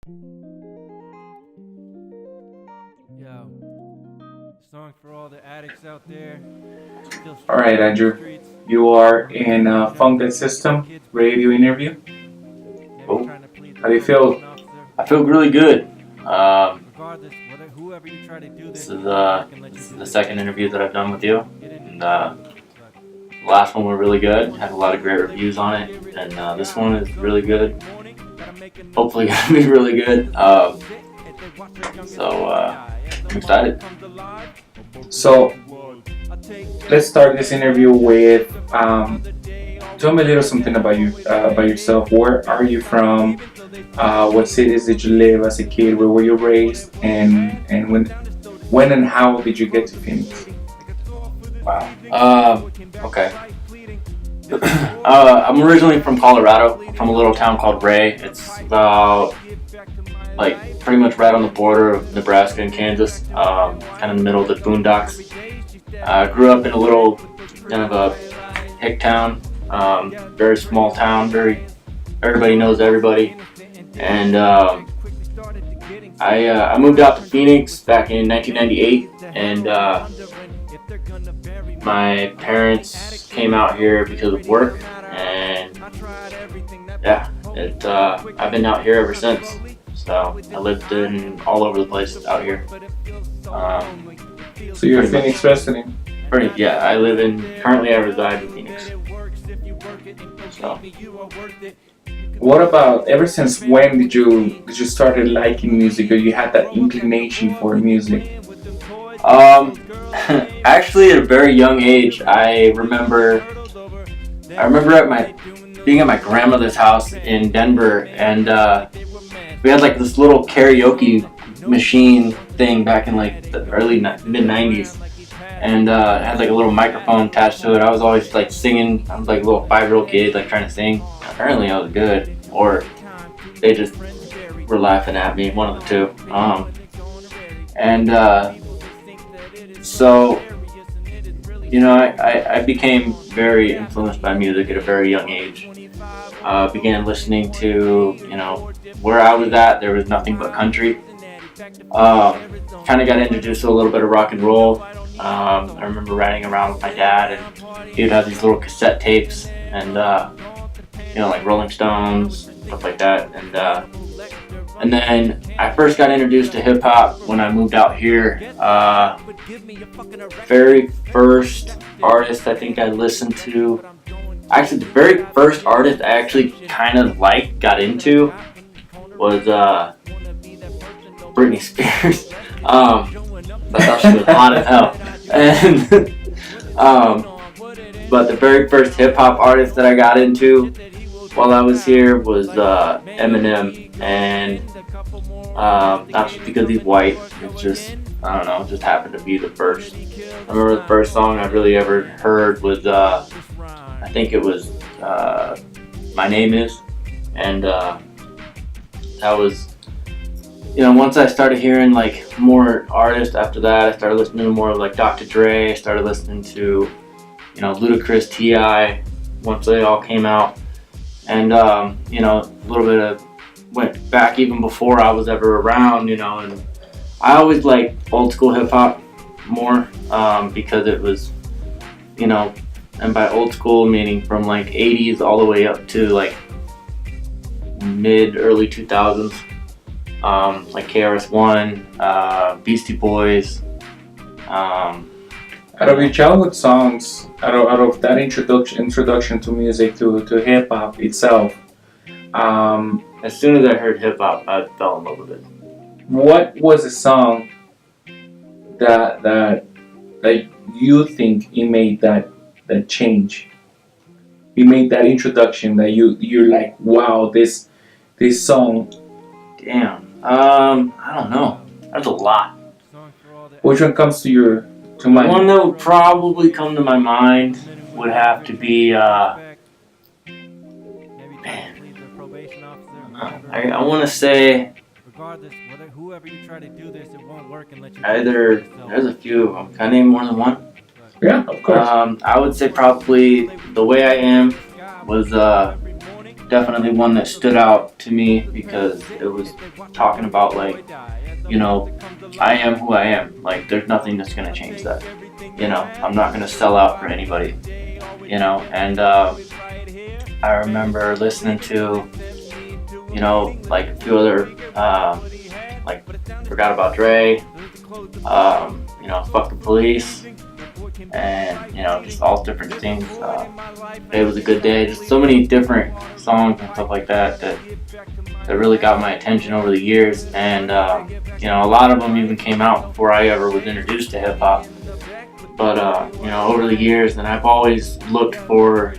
Yo, song for all the addicts out there. Still All right, struggling in the Andrew, streets. you are in Remember a that Funk That the System kids radio breaking interview. never Oh, trying to plead the How do you probation feel? officer. I feel really good. Regardless, whoever you try to do This this, is it won't work unless you this is do the this second shit. interview that I've done with you, Get in and but the last one were really good. Had a lot of great reviews on it, and this one is really good. Hopefully, gonna be really good. I'm excited. So, let's start this interview with tell me a little something about yourself. Where are you from? What cities did you live as a kid? Where were you raised? And when and how did you get to Phoenix? Wow. Okay. I'm originally from Colorado, from a little town called Ray. It's about like pretty much right on the border of Nebraska and Kansas, kind of in the middle of the boondocks. Grew up in a little kind of a hick town, very small town, everybody knows everybody, and I moved out to Phoenix back in 1998, and my parents came out here because of work, and yeah, I've been out here ever since. So I lived in all over the place out here. So you're a Pretty Phoenix resident. Yeah, currently I reside in Phoenix. So, What about ever since when did you started liking music, or you had that inclination for music? actually at a very young age, being at my grandmother's house in Denver, and we had like this little karaoke machine thing back in like the early mid 90s, and it had like a little microphone attached to it. I was always like singing. I was like a little 5-year-old kid like trying to sing. Apparently I was good, or they just were laughing at me, one of the two. And so I became very influenced by music at a very young age. Began listening to, where I was at, there was nothing but country. Kind of got introduced to a little bit of rock and roll. I remember riding around with my dad, and he would have these little cassette tapes, and like Rolling Stones, stuff like that. And then I first got introduced to hip hop when I moved out here. Very first artist I think I listened to. Actually, the very first artist I actually kind of got into was Britney Spears. I thought she was hot as hell. And but the very first hip hop artist that I got into while I was here was Eminem, and not just because he's white. It's just, I don't know, it just happened to be the first. I remember the first song I really ever heard was I think it was My Name Is, and that was, once I started hearing like more artists after that, I started listening to more like Dr. Dre, I started listening to, Ludacris, T.I., once they all came out, and a little bit of, went back even before I was ever around, and I always liked old school hip hop more, because it was, and by old school meaning from like 80s all the way up to like early 2000s, like KRS-One, Beastie Boys. Out of your childhood songs, out of that introduction to music, to hip hop itself, As soon as I heard hip hop, I fell in love with it. what was a song that you think it made that change? It made that introduction that you're like, wow, this song. Damn. I don't know. That's a lot. Which one comes to The mind? one that would probably come to my mind would have to be, I want to say either, there's a few of them. Can I name more than one? Yeah, of course. I would say probably The Way I Am was definitely one that stood out to me because it was talking about like, you know, I am who I am. Like, there's nothing that's gonna change that. You know, I'm not gonna sell out for anybody. You know, and I remember listening to, you know, like a few other, like Forgot About Dre, you know, Fuck the Police, and you know, just all different things. It Was a Good Day. Just so many different songs and stuff like that that really got my attention over the years. And you know, a lot of them even came out before I ever was introduced to hip hop. But you know, over the years, and I've always looked for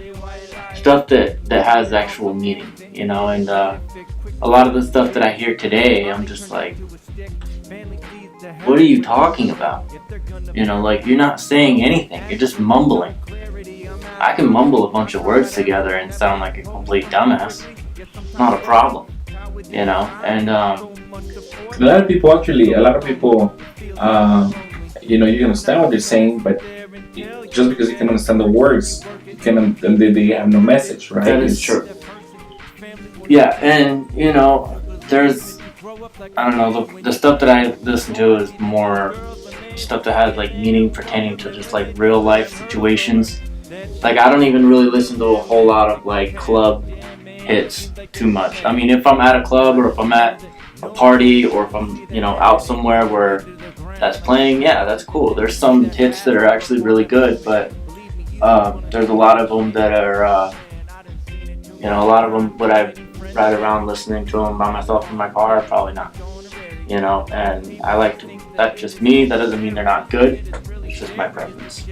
stuff that has actual meaning. You know, and a lot of the stuff that I hear today, I'm just like, what are you talking about? You know, like, you're not saying anything. You're just mumbling. I can mumble a bunch of words together and sound like a complete dumbass. Not a problem. You know, and a lot of people, you know, you can understand what they're saying, but just because you can understand the words, they have no message, right? That is true. Yeah, and you know, there's, I don't know, the stuff that I listen to is more stuff that has like meaning pertaining to just like real life situations. Like, I don't even really listen to a whole lot of like club hits too much. I mean, if I'm at a club or if I'm at a party or if I'm, you know, out somewhere where that's playing, yeah, that's cool. There's some hits that are actually really good, but there's a lot of them that are, you know, a lot of them would I ride around listening to them by myself in my car? Probably not. You know, and I like to, that's just me. That doesn't mean they're not good. It's just my preference.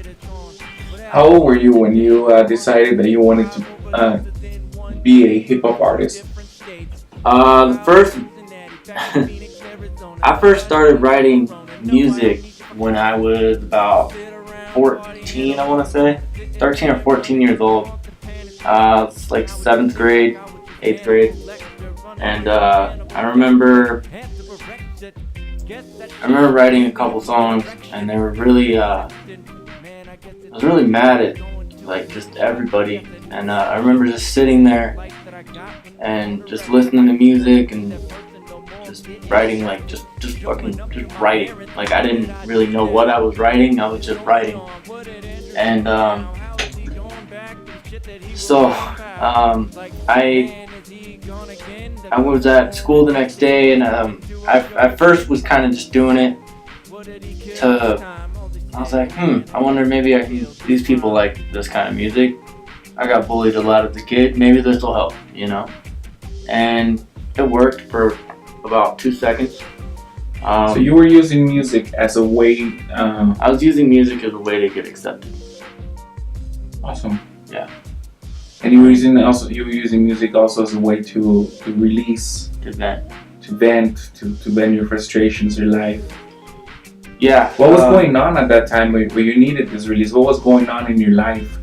How old were you when you decided that you wanted to be a hip hop artist? I first started writing music when I was about 14, I want to say. 13 or 14 years old. It's like 7th grade, 8th grade. And I remember writing a couple songs, and they were really, I was really mad at like just everybody. And I remember just sitting there and just listening to music and just writing, like just writing. Like, I didn't really know what I was writing, I was just writing. And so I was at school the next day, and I first was kind of just doing it I was like, I wonder, maybe these people like this kind of music. I got bullied a lot as a kid, maybe this will help, you know? And it worked for about 2 seconds. So you were using music as a way... I was using music as a way to get accepted. Awesome. Yeah. And you were using music also as a way to release, To vent. to vent your frustrations, your life. Yeah. What was going on at that time where you needed this release? What was going on in your life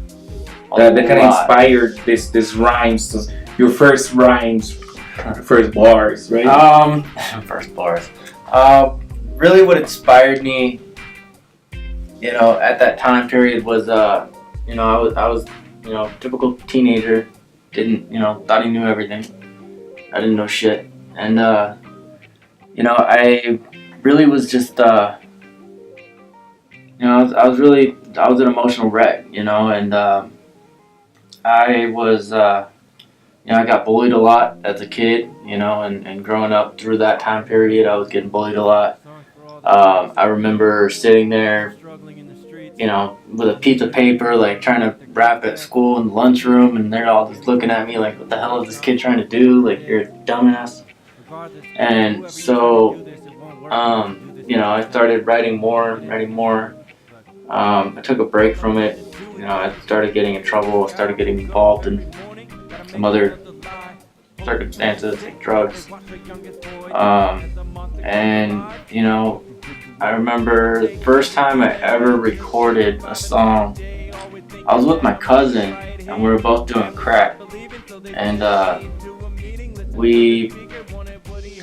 that kind of inspired this rhymes, your first rhymes, first bars, right? First bars. Really, what inspired me, you know, at that time period was, you know, I was, you know, typical teenager. Didn't, you know, thought he knew everything. I didn't know shit, and you know, I really was just, you know, I was an emotional wreck, you know, and I was, you know, I got bullied a lot as a kid, you know, and growing up through that time period, I was getting bullied a lot. I remember sitting there, you know, with a piece of paper, like trying to rap at school in the lunchroom, and they're all just looking at me like, what the hell is this kid trying to do? Like, you're a dumbass. And so, you know, I started writing more. I took a break from it. You know, I started getting in trouble. I started getting involved in some other circumstances, like drugs. And, you know, I remember the first time I ever recorded a song, I was with my cousin, and we were both doing crack. And we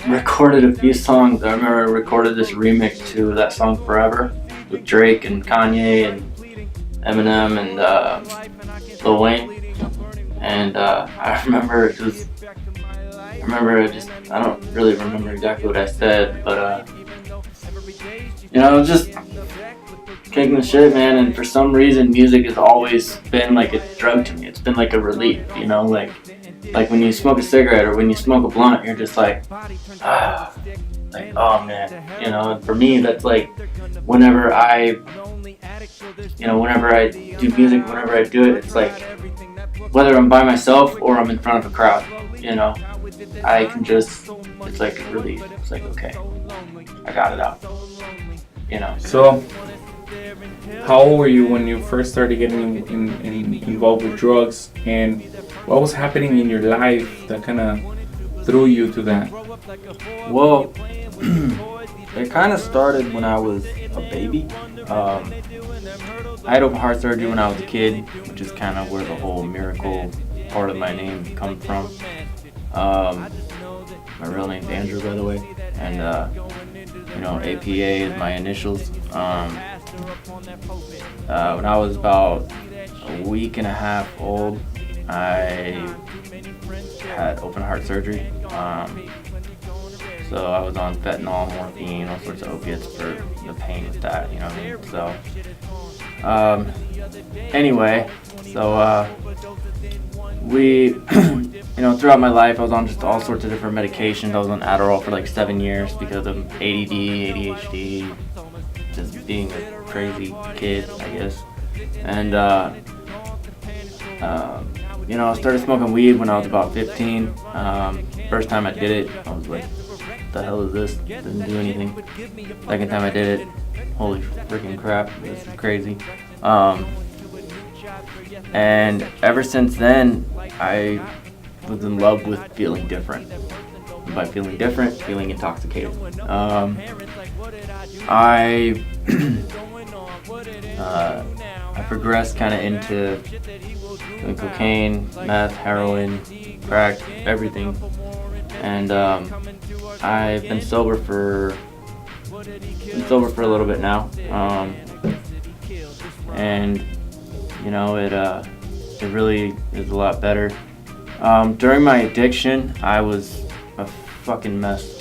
recorded a few songs. I remember I recorded this remix to that song Forever with Drake and Kanye and Eminem and Lil Wayne. and I remember I don't really remember exactly what I said, but just kicking the shit, man. And for some reason, music has always been like a drug to me. It's been like a relief, like when you smoke a cigarette or when you smoke a blunt, you're just like, oh man, And for me, that's like whenever I do music, whenever I do it, it's like whether I'm by myself or I'm in front of a crowd, I can just, it's like a relief. It's like, okay, I got it out, So, how old were you when you first started getting involved with drugs, and what was happening in your life that kind of threw you to that? Well, it kind of started when I was a baby. I had open heart surgery when I was a kid, which is kind of where the whole miracle part of my name comes from. My real name's Andrew, by the way, and APA is my initials. When I was about a week and a half old, I had open heart surgery. So I was on fentanyl, morphine, all sorts of opiates for the pain with that, So, anyway, we, throughout my life, I was on just all sorts of different medications. I was on Adderall for like 7 years because of ADD, ADHD, just being a crazy kid, I guess. And, I started smoking weed when I was about 15. First time I did it, I was like, what the hell is this? Didn't do anything. Second time I did it, holy freaking crap, this is crazy. And ever since then, I was in love with feeling different. And by feeling different, feeling intoxicated. I progressed kind of into doing cocaine, meth, heroin, crack, everything. And I've been sober for a little bit now. And it really is a lot better. During my addiction, I was a fucking mess.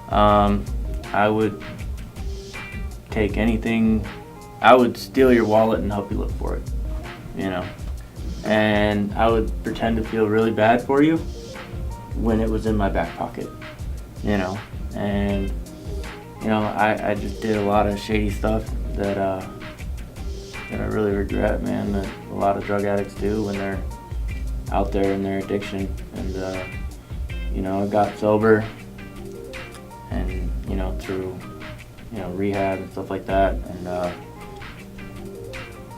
I would take anything. I would steal your wallet and help you look for it, and I would pretend to feel really bad for you when it was in my back pocket, and I just did a lot of shady stuff that I really regret, man, that a lot of drug addicts do when they're out there in their addiction. And I got sober and through rehab and stuff like that, and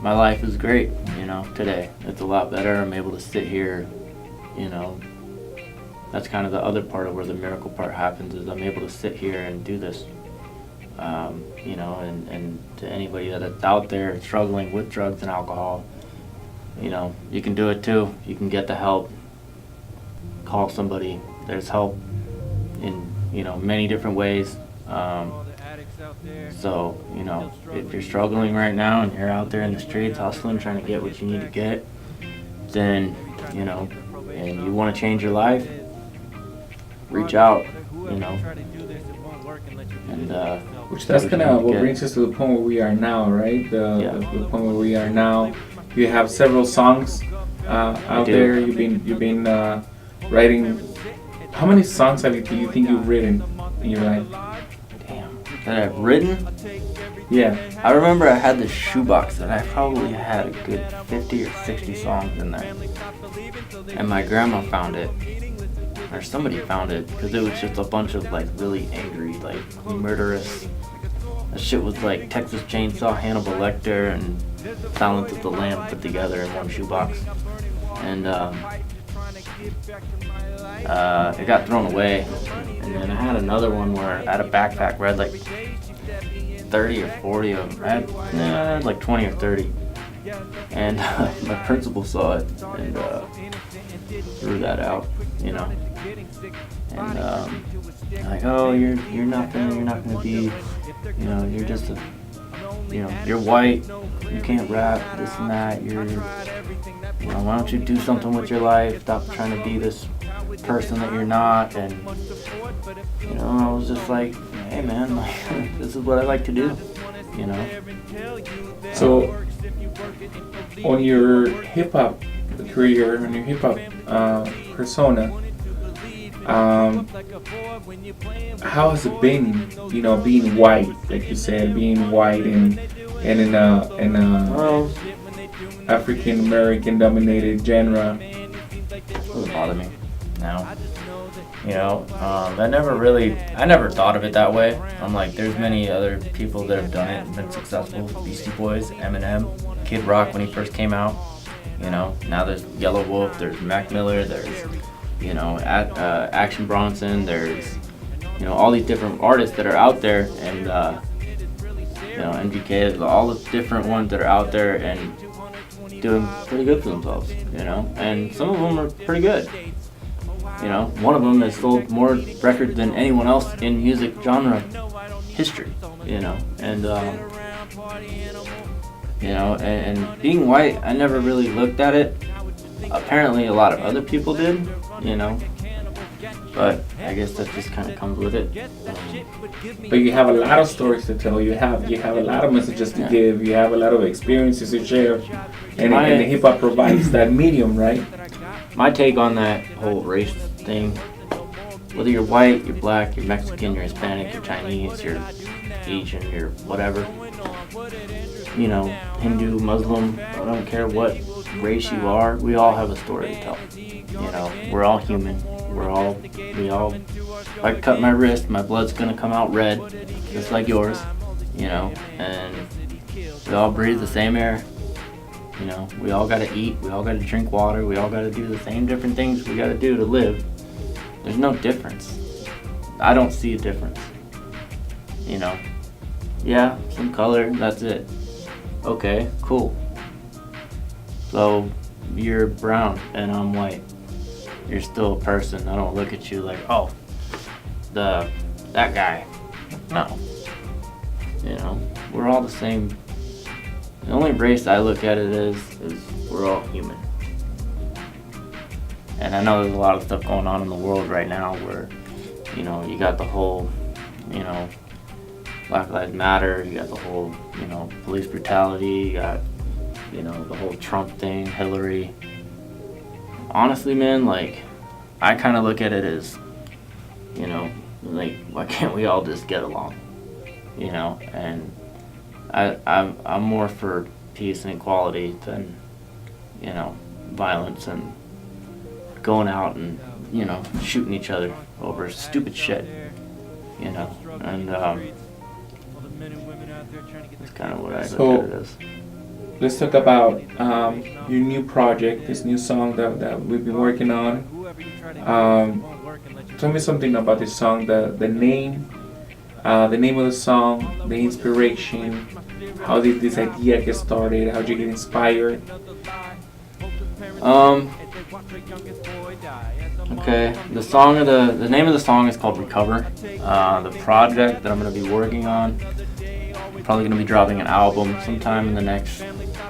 my life is great, today. It's a lot better. I'm able to sit here, that's kind of the other part of where the miracle part happens, is I'm able to sit here and do this. And to anybody that's out there struggling with drugs and alcohol, you can do it too. You can get the help. Call somebody. There's help in, many different ways. So, if you're struggling right now and you're out there in the streets hustling, trying to get what you need to get, then, and you want to change your life, reach out, and which that's kind of what brings us to the point where we are now, right? The point where we are now. You have several songs out there. You've been writing. How many songs do you think you've written in your life? Damn, that I've written? Yeah. I remember I had this shoebox that I probably had a good 50 or 60 songs in there, and my grandma found it. Or somebody found it, because it was just a bunch of like really angry, like murderous. That shit was like Texas Chainsaw, Hannibal Lecter, and Silence of the Lamb put together in one shoebox. And it got thrown away. And then I had another one where I had a backpack where I had like 30 or 40 of them. I had like 20 or 30. And my principal saw it and threw that out, And like, oh, you're nothing. You're not gonna be, you're just a, you're white. You can't rap. This and that. You know, why don't you do something with your life? Stop trying to be this person that you're not. And you know, I was just like, hey man, like, this is what I like to do. You know. So, on your hip hop career, on your hip hop persona, how has it been? You know, being white, like you said, being white and in a Well, African American dominated genre. doesn't bother me now. You know, I never thought of it that way. I'm like, there's many other people that have done it and been successful. Beastie Boys, Eminem, Kid Rock when he first came out. You know, now there's Yellow Wolf, there's Mac Miller, there's, you know, Action Bronson, there's, you know, all these different artists that are out there, and, you know, NGK, all the different ones that are out there and doing pretty good for themselves, you know, and some of them are pretty good. You know, one of them has sold more records than anyone else in music genre history, you know, and, you know, and being white, I never really looked at it. Apparently a lot of other people did, you know, but I guess that just kind of comes with it. But you have a lot of stories to tell. You have a lot of messages to give. You have a lot of experiences to share, and the hip hop provides that medium, right? My take on that whole race thing, whether you're white, you're black, you're Mexican, you're Hispanic, you're Chinese, you're Asian, you're whatever, you know, Hindu, Muslim, I don't care what race you are, we all have a story to tell. You know, we're all human. If I cut my wrist, my blood's gonna come out red, just like yours, you know, and we all breathe the same air. You know, we all gotta eat, we all gotta drink water, we all gotta do the same different things we gotta do to live. There's no difference. I don't see a difference. You know, yeah, some color, that's it. Okay, cool. So, you're brown and I'm white. You're still a person. I don't look at you like, oh, that guy. No. You know, we're all the same. The only race I look at it is we're all human. And I know there's a lot of stuff going on in the world right now where, you know, you got the whole, you know, Black Lives Matter, you got the whole, you know, police brutality, you got, you know, the whole Trump thing, Hillary. Honestly, man, like, I kind of look at it as, you know, like, why can't we all just get along? You know, and I'm more for peace and equality than, you know, violence and going out and, you know, shooting each other over stupid shit, you know, and that's kind of what I look at it as. Let's talk about your new project, this new song that we've been working on. Tell me something about this song, the name of the song, the inspiration. How did this idea get started? How did you get inspired? Okay, the name of the song is called Recover. The project that I'm going to be working on, I'm probably going to be dropping an album sometime in the next,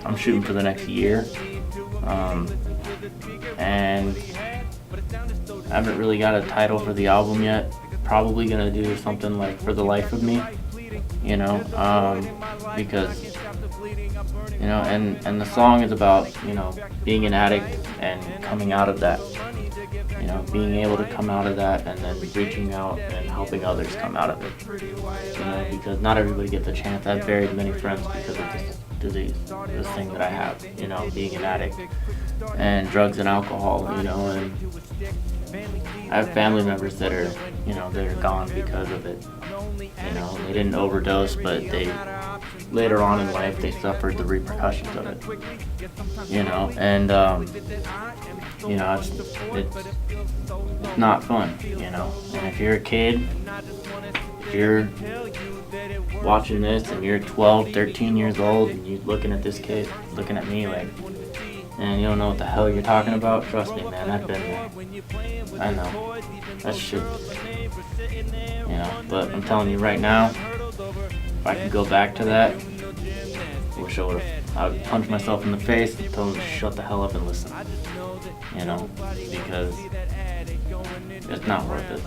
I'm shooting for the next year. And I haven't really got a title for the album yet. Probably going to do something like For the Life of Me, you know, because, you know, and the song is about, you know, being an addict and coming out of that, you know, being able to come out of that and then reaching out and helping others come out of it, you know, because not everybody gets a chance. I've buried many friends because of this disease, this thing that I have, you know, being an addict and drugs and alcohol, you know, and I have family members that are, you know, that are gone because of it. You know, they didn't overdose, but they later on in life they suffered the repercussions of it. You know, and you know, it's not fun. You know, and if you're a kid, if you're watching this and you're 12, 13 years old and you're looking at this kid, looking at me like, and you don't know what the hell you're talking about, trust me, man, I've been there. I know. That shit. You know, but I'm telling you right now, if I could go back to that, I wish I would have I would punch myself in the face and tell them to shut the hell up and listen. You know, because it's not worth it.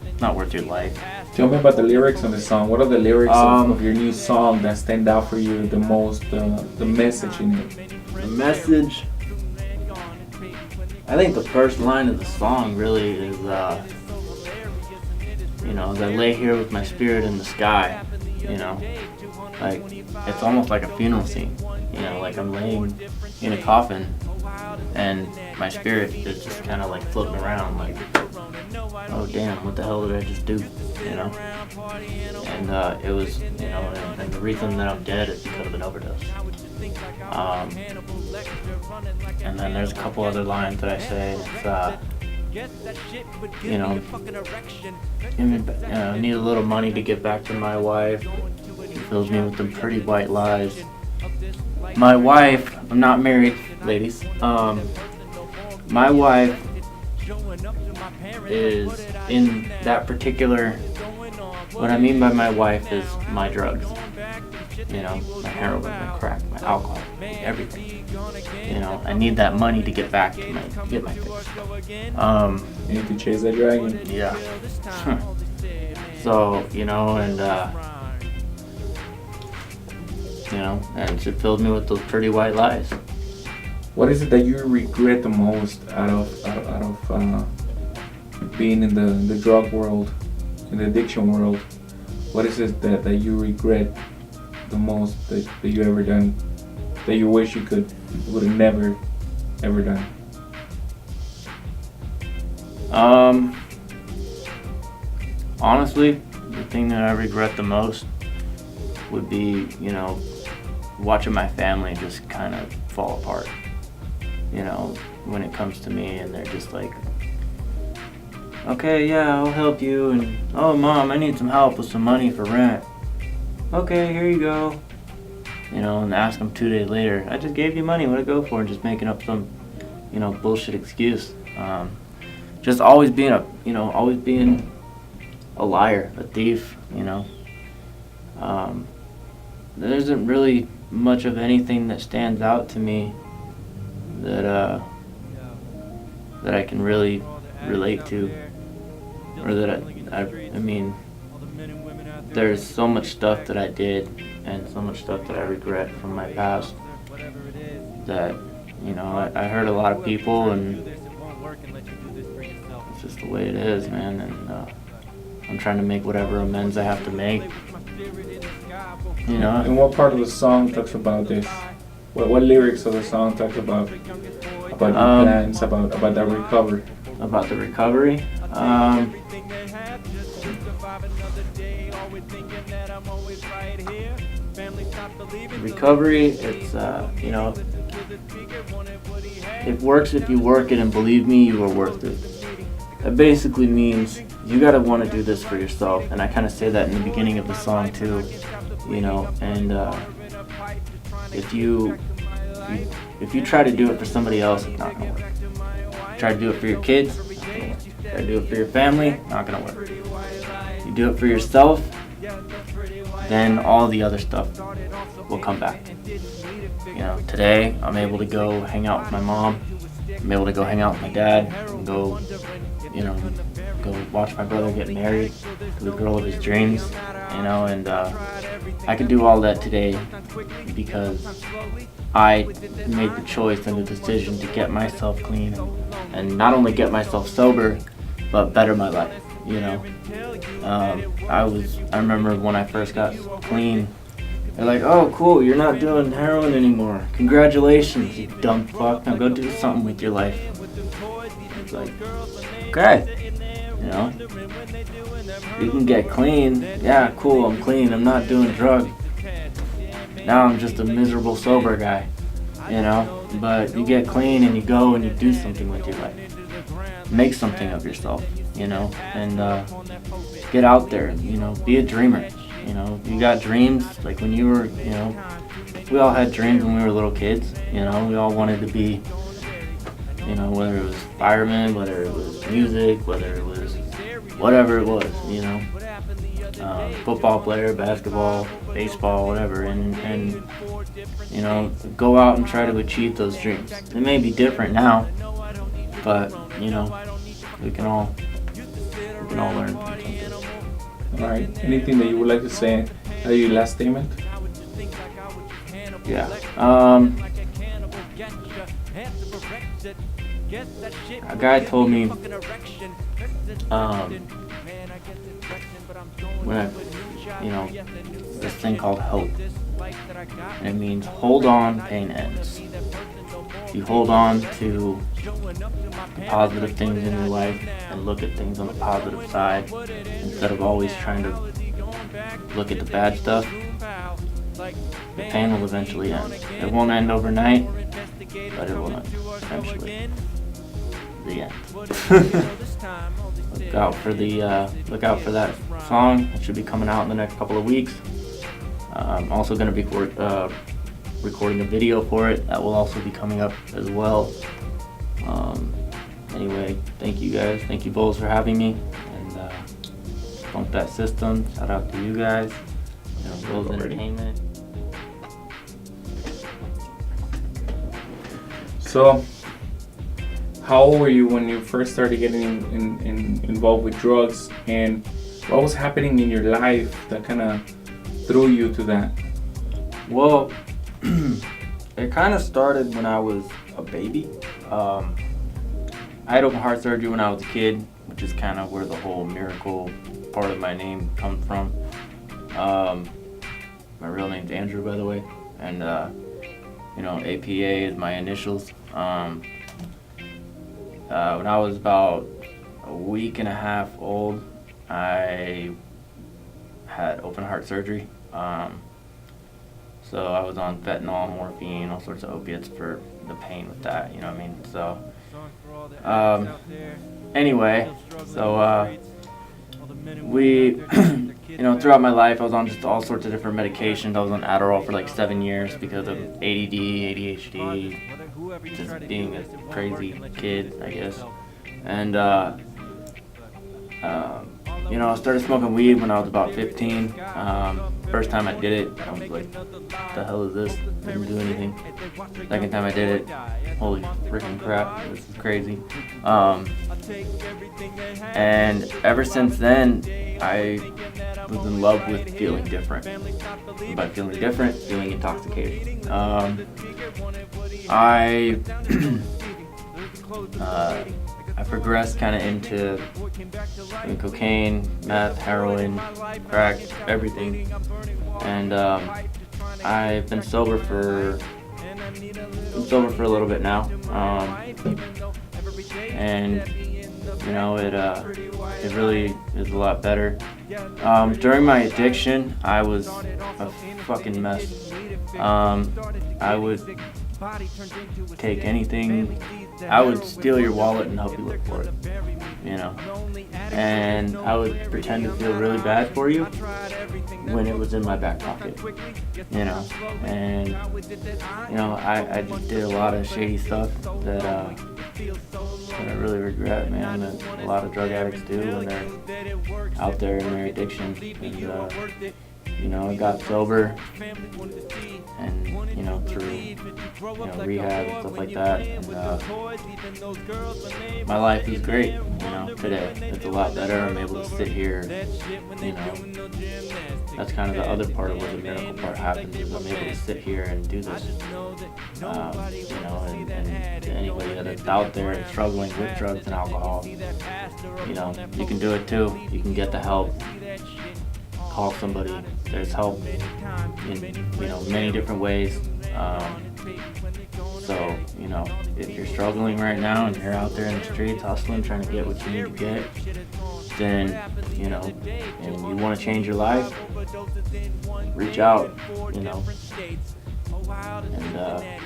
It's not worth your life. Tell me about the lyrics of the song. What are the lyrics of your new song that stand out for you the most? The message in it. The message, I think the first line of the song really is, you know, as I lay here with my spirit in the sky, you know, like, it's almost like a funeral scene, you know, like I'm laying in a coffin and my spirit is just kind of like floating around, like, oh damn, what the hell did I just do, you know? And it was, you know, and the reason that I'm dead is because of an overdose. And then there's a couple other lines that I say. It's, you know, I need a little money to get back to my wife. She fills me with them pretty white lies. My wife, I'm not married, ladies. My wife is in that particular, what I mean by my wife is my drugs. You know, my heroin, my crack, my alcohol, everything. You know, I need that money to get back to get my fix. You need to chase that dragon. Yeah. So, you know, and you know, and she filled me with those pretty white lies. What is it that you regret the most out of being in the drug world, in the addiction world? What is it that you regret the most that you ever done, that you wish you would have never ever done? Honestly, the thing that I regret the most would be, you know, watching my family just kind of fall apart. You know, when it comes to me and they're just like, okay, yeah, I'll help you, and oh mom, I need some help with some money for rent. Okay, here you go. You know, and ask them 2 days later, I just gave you money, what'd it go for? And just making up some, you know, bullshit excuse. Just always being a liar, a thief, you know. There isn't really much of anything that stands out to me that I can really relate to, or that I mean, there's so much stuff that I did and so much stuff that I regret from my past that, you know, I hurt a lot of people, and it's just the way it is, man, and I'm trying to make whatever amends I have to make, you know. And what part of the song talks about this? What lyrics of the song talk about your plans, about that recovery? About the recovery? Recovery, it's, you know, it works if you work it, and believe me, you are worth it. That basically means you gotta want to do this for yourself, and I kind of say that in the beginning of the song too, you know, and if you try to do it for somebody else, it's not gonna work. Try to do it for your kids, not gonna work. Try to do it for your family, not gonna work. You do it for yourself, then all the other stuff will come back. You know, today I'm able to go hang out with my mom, I'm able to go hang out with my dad, and go, you know, go watch my brother get married to the girl of his dreams, you know, and I could do all that today because I made the choice and the decision to get myself clean, and not only get myself sober, but better my life, you know. I remember when I first got clean, they're like, oh cool, you're not doing heroin anymore. Congratulations, you dumb fuck. Now go do something with your life. It's like, okay, you know, you can get clean. Yeah, cool, I'm clean, I'm not doing drugs. Now I'm just a miserable sober guy, you know. But you get clean and you go and you do something with your life. Make something of yourself, you know, and get out there, you know, be a dreamer. You know, you got dreams, like when you were, you know, we all had dreams when we were little kids, you know, we all wanted to be, you know, whether it was firemen, whether it was music, whether it was whatever it was, you know. football player, basketball, baseball, whatever, and you know, go out and try to achieve those dreams. It may be different now, but you know, we can all learn from something. All right. Anything that you would like to say as your last statement? Yeah. A guy told me when this thing called hope, and it means hold on, pain ends. If you hold on to the positive things in your life and look at things on the positive side instead of always trying to look at the bad stuff, the pain will eventually end. It won't end overnight, but it will eventually. The end. Look out for that song. It should be coming out in the next couple of weeks. I'm also going to be recording a video for it that will also be coming up as well. Anyway, thank you guys. Thank you both for having me. And Funk That System. Shout out to you guys. Rose Entertainment. So, how old were you when you first started getting involved with drugs, and what was happening in your life that kind of threw you to that? Well, it kind of started when I was a baby. I had open heart surgery when I was a kid, which is kind of where the whole miracle part of my name comes from. My real name's Andrew, by the way, and APA is my initials. When I was about a week and a half old, I had open heart surgery. So I was on fentanyl, morphine, all sorts of opiates for the pain with that, you know what I mean? So, anyway, we, throughout my life, I was on just all sorts of different medications. I was on Adderall for like 7 years because of ADD, ADHD, just being a crazy kid, I guess. And, I started smoking weed when I was about 15. First time I did it, I was like, what the hell is this? Didn't do anything. Second time I did it, holy freaking crap, this is crazy. And ever since then, I was in love with feeling different. By feeling different, feeling intoxicated. I progressed kind of into cocaine, meth, heroin, crack, everything. And I've been sober for a little bit now. And it really is a lot better. During my addiction, I was a fucking mess. I would take anything. I would steal your wallet and help you look for it, and I would pretend to feel really bad for you when it was in my back pocket, and I just did a lot of shady stuff that I really regret, man, that a lot of drug addicts do when they're out there in their addiction. And I got sober and through rehab and stuff like that, and my life is great today. It's a lot better. I'm able to sit here, that's kind of the other part of where the miracle part happens, is I'm able to sit here and do this, and to anybody that's out there and struggling with drugs and alcohol, you can do it too. You can get the help. Call somebody. There's help in many different ways. So if you're struggling right now and you're out there in the streets hustling, trying to get what you need to get, then and you want to change your life, reach out. And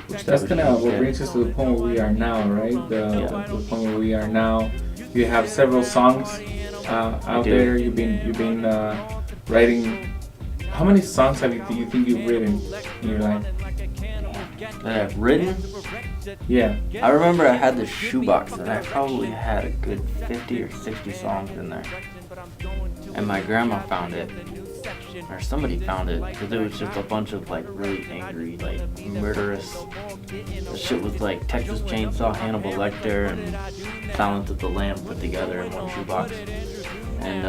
that's kind of what brings us to the point where we are now, right? The point where we are now. You have several songs out there. You've been writing. How many songs do you think you've written in your life? That I've written? Yeah. I remember I had this shoebox that I probably had a good 50 or 60 songs in there. and my grandma found it, or somebody found it, because it was just a bunch of like really angry, like murderous. The shit was like Texas Chainsaw, Hannibal Lecter, and Silence of the Lambs put together in one shoebox, and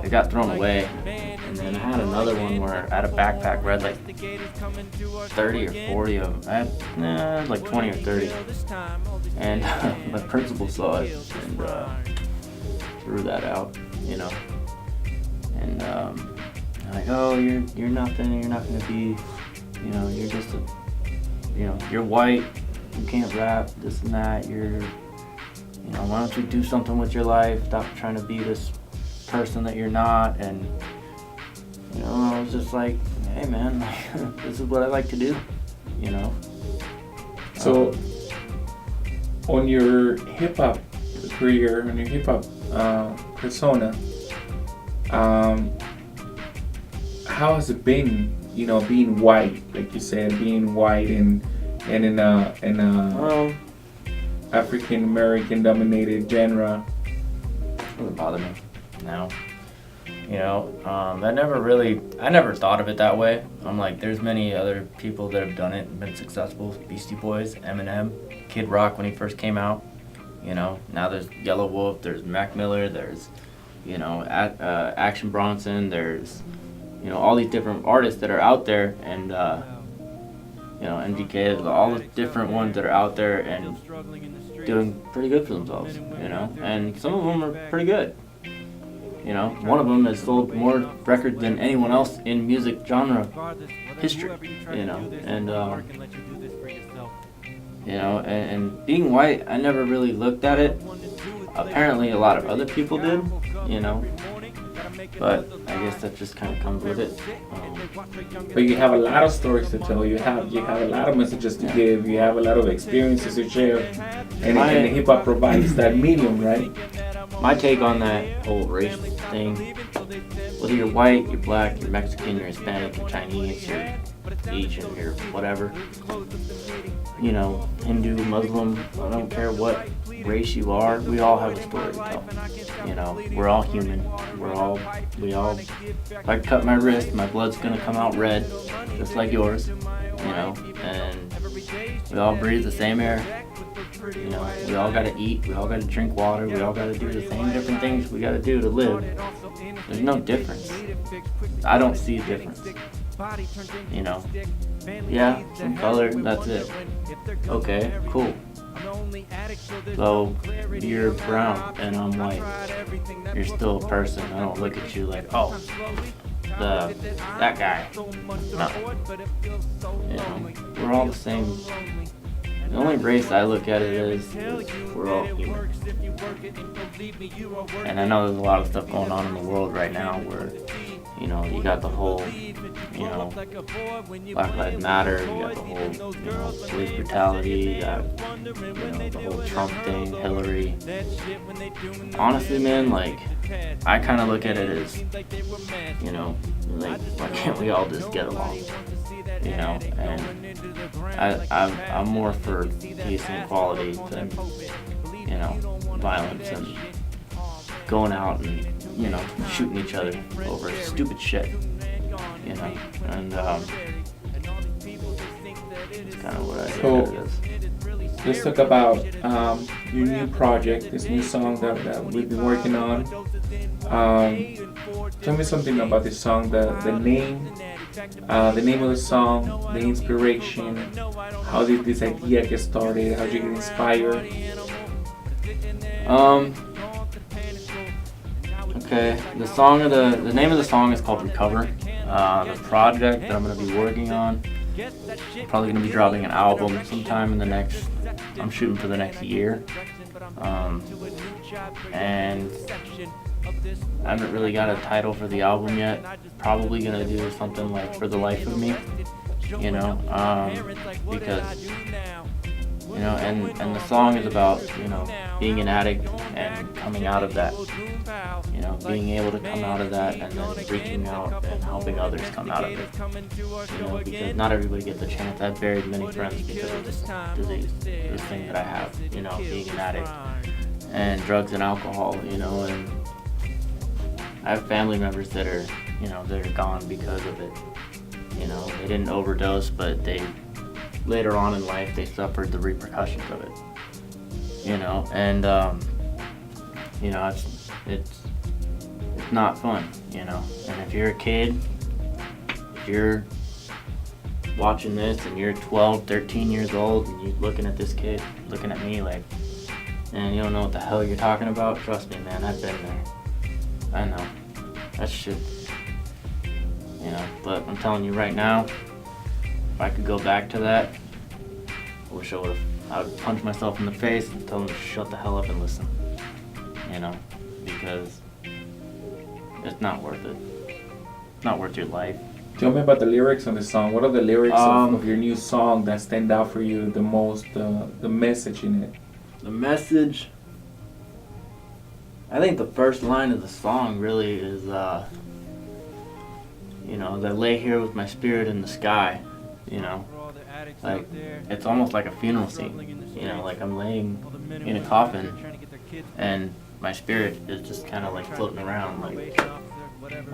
it got thrown away. And then I had another one where I had a backpack where I had like 30 or 40 of them. I had like 20 or 30, and my principal saw it and threw that out, you know. And like, oh, you're nothing. You're not gonna be, you know, you're just a, you know, you're white. You can't rap. This and that. You're, you know, why don't you do something with your life? Stop trying to be this person that you're not. And you know, I was just like, hey man, this is what I like to do, you know. So, on your hip hop career, on your hip hop persona, how has it been? You know, being white, like you said, being white and in a African American dominated genre. Doesn't bother me now. You know, I never thought of it that way. I'm like, there's many other people that have done it and been successful. Beastie Boys, Eminem, Kid Rock when he first came out. You know, now there's Yellow Wolf, there's Mac Miller, there's, you know, Action Bronson, there's, you know, all these different artists that are out there, and you know, MGK, all the different ones that are out there and doing pretty good for themselves, you know, and some of them are pretty good. You know, one of them has sold more records than anyone else in music genre history, you know, and you know, and being white, I never really looked at it. Apparently a lot of other people did, you know, but I guess that just kind of comes with it. But you have a lot of stories to tell. You have a lot of messages to give. You have a lot of experiences to share, and hip hop provides that medium, right? My take on that whole race thing, whether you're white, you're black, you're Mexican, you're Hispanic, you're Chinese, you're Asian, you're whatever, you know, Hindu, Muslim, I don't care what race you are, we all have a story to tell. You know, we're all human. We all, if I cut my wrist, my blood's gonna come out red, just like yours, you know, and we all breathe the same air. You know, we all gotta eat, we all gotta drink water, we all gotta do the same different things we gotta do to live. There's no difference. I don't see a difference. You know, yeah, some color, that's it. Okay, cool. So, you're brown and I'm white. You're still a person. I don't look at you like, oh, that guy. No. You know, we're all the same. The only race I look at it is we're all human. And I know there's a lot of stuff going on in the world right now where, you know, you got the whole, you know, Black Lives Matter, you got the whole, you know, police brutality, you got, you know, the whole Trump thing, Hillary. Honestly, man, like, I kind of look at it as, you know, like, why can't we all just get along? You know, and I'm more for peace and equality than, you know, violence and going out and, you know, shooting each other over stupid shit, you know, and it's kind of what I think it is. Let's talk about your new project, this new song that we've been working on. Tell me something about this song, the name of the song, the inspiration. How did this idea get started? How did you get inspired? Okay, the name of the song is called Recover. The project that I'm going to be working on, I'm probably going to be dropping an album sometime in the next, I'm shooting for the next year. And I haven't really got a title for the album yet. Probably going to do something like For the Life of Me, you know, because, you know, and the song is about, you know, being an addict and coming out of that, you know, being able to come out of that and then reaching out and helping others come out of it, you know, because not everybody gets a chance. I've buried many friends because of this disease, this thing that I have, you know, being an addict. and drugs and alcohol, you know, and I have family members that are, you know, that are gone because of it. You know, they didn't overdose, but they, later on in life, they suffered the repercussions of it. You know, and, you know, it's not fun, you know, and if you're a kid, if you're watching this and you're 12, 13 years old and you're looking at this kid, looking at me like, and you don't know what the hell you're talking about, trust me, man, I've been there. I know. That shit. You know, but I'm telling you right now, if I could go back to that, I wish I would punch myself in the face and tell them to shut the hell up and listen. You know, because it's not worth it. It's not worth your life. Tell me about the lyrics on the song. What are the lyrics of your new song that stand out for you the most? The message in it. The message. I think the first line of the song really is, you know, that lay here with my spirit in the sky. You know, like it's almost like a funeral scene. You know, like I'm laying in a coffin, and my spirit is just kind of like floating around, like,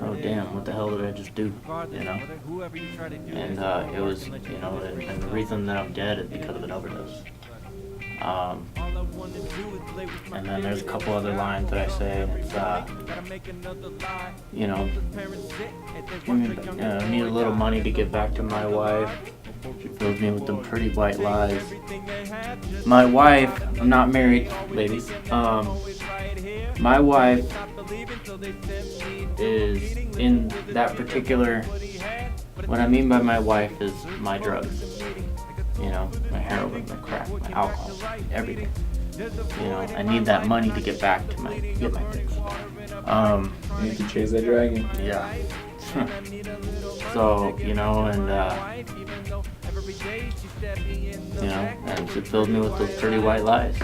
oh damn, what the hell did I just do? You know, and it was, you know, and the reason that I'm dead is because of an overdose. And then there's a couple other lines that I say, and it's, you know, I need a little money to get back to my wife. She fills me with them pretty white lies. My wife, I'm not married, ladies. My wife is in that particular, what I mean by my wife is my drugs. You know, my heroin, my crack, my alcohol, everything. You know, I need that money to get back to get my fix. You need to chase that dragon. Yeah. So, you know, and, you know, and she filled me with those pretty white lies.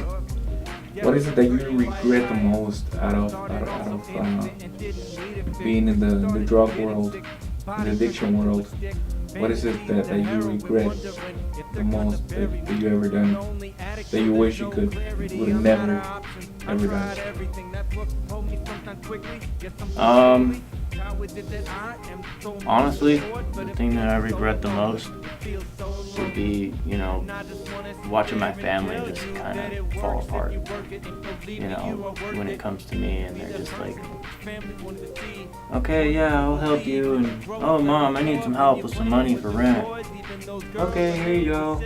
What is it that you regret the most out of being in the drug world, in the addiction world? What is it that you regret the most that you ever done? That you wish you would have never ever done? Honestly, the thing that I regret the most would be, you know, watching my family just kind of fall apart. You know, when it comes to me and they're just like, okay, yeah, I'll help you, and oh mom, I need some help with some money for rent. Okay, here you go.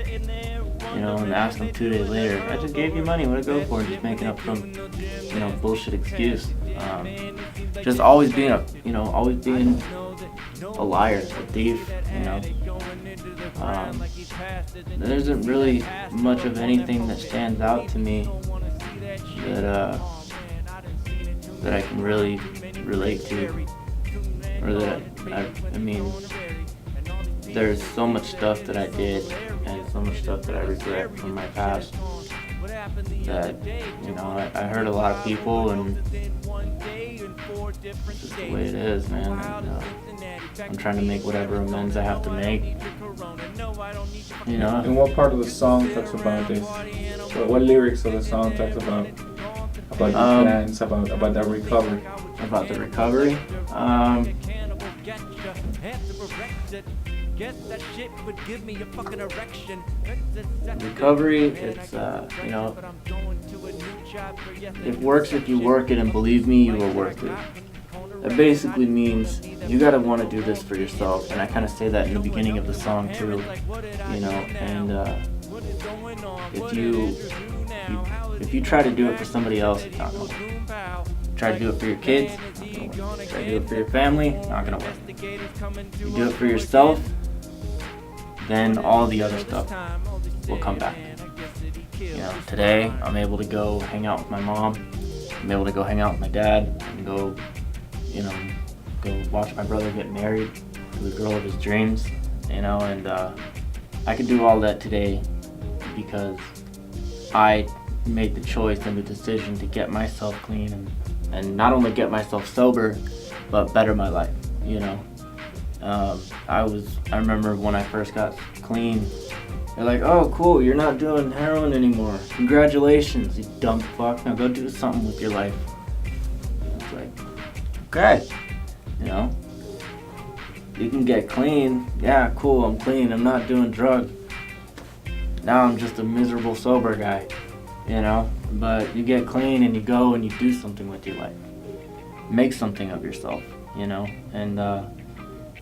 You know, and ask them 2 days later, I just gave you money, what'd it go for? And just making up some, you know, bullshit excuse. Just always being a liar, a thief, you know. There isn't really much of anything that stands out to me that I can really relate to, or that I mean, there's so much stuff that I did and so much stuff that I regret from my past that, you know, I hurt a lot of people, and it's just the way it is, man. And, I'm trying to make whatever amends I have to make. You know. And what part of the song talks about this? What lyrics of the song talks about your plans, about that recovery? About the recovery? Recovery, it's, you know, it works if you work it, and believe me, you are worth it. That basically means you gotta want to do this for yourself, and I kind of say that in the beginning of the song too, you know. And if you try to do it for somebody else, it's not gonna work. Try to do it for your kids, not gonna work. Try to do it for your family, not gonna work. You do it for yourself, then all the other stuff will come back. You know, today I'm able to go hang out with my mom. I'm able to go hang out with my dad and go, you know, go watch my brother get married to the girl of his dreams, you know, and I can do all that today because I made the choice and the decision to get myself clean and not only get myself sober, but better my life, you know. I remember when I first got clean, They're like, oh, cool, you're not doing heroin anymore. Congratulations, you dumb fuck. Now go do something with your life. It's like, okay, you know, you can get clean. Yeah, cool, I'm clean. I'm not doing drugs. Now I'm just a miserable sober guy, you know. But you get clean and you go and you do something with your life. Make something of yourself, you know, and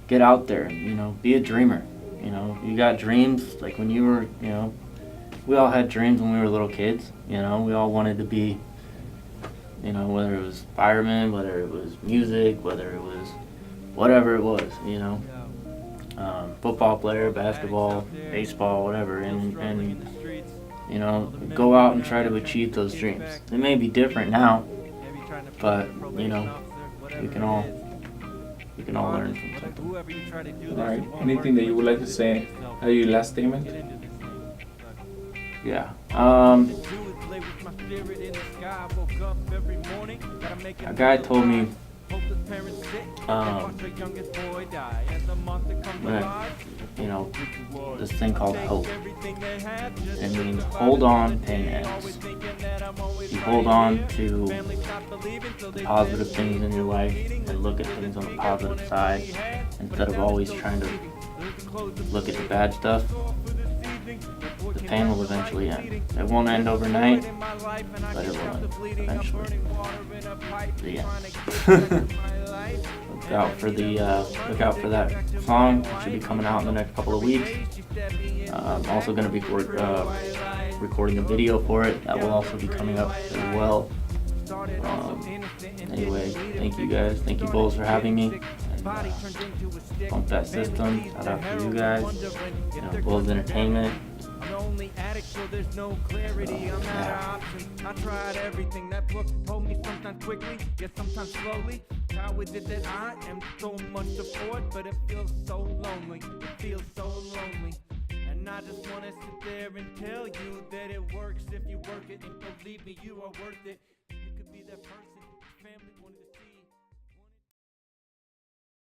get out there, you know, be a dreamer. You know, you got dreams, like when you were, you know, we all had dreams when we were little kids, you know, we all wanted to be, you know, whether it was fireman, whether it was music, whether it was whatever it was, you know, football player, basketball, baseball, whatever, and you know, go out and try to achieve those dreams. They may be different now, but, you know, we can all learn from something. All right. Anything that you would like to say? Your last statement? Yeah. A guy told me, you know, this thing called hope. It means hold on, pain ends. You hold on to the positive things in your life and look at things on the positive side instead of always trying to look at the bad stuff. The pain will eventually end. It won't end overnight, but it will end eventually. The end. Look out for that song. It should be coming out in the next couple of weeks. I'm also going to be recording a video for it. That will also be coming up as well. Anyway, thank you guys. Thank you Bulls for having me. And, Pump That System. Shout out to you guys. You know, Bulls Entertainment. I'm the only addict, so there's no clarity. I'm not an option. I tried everything. That book told me sometimes quickly, yet sometimes slowly. How is it that I am so much afford, but it feels so lonely. It feels so lonely. And I just wanna sit there and tell you that it works if you work it. And believe me, you are worth it. You could be that person.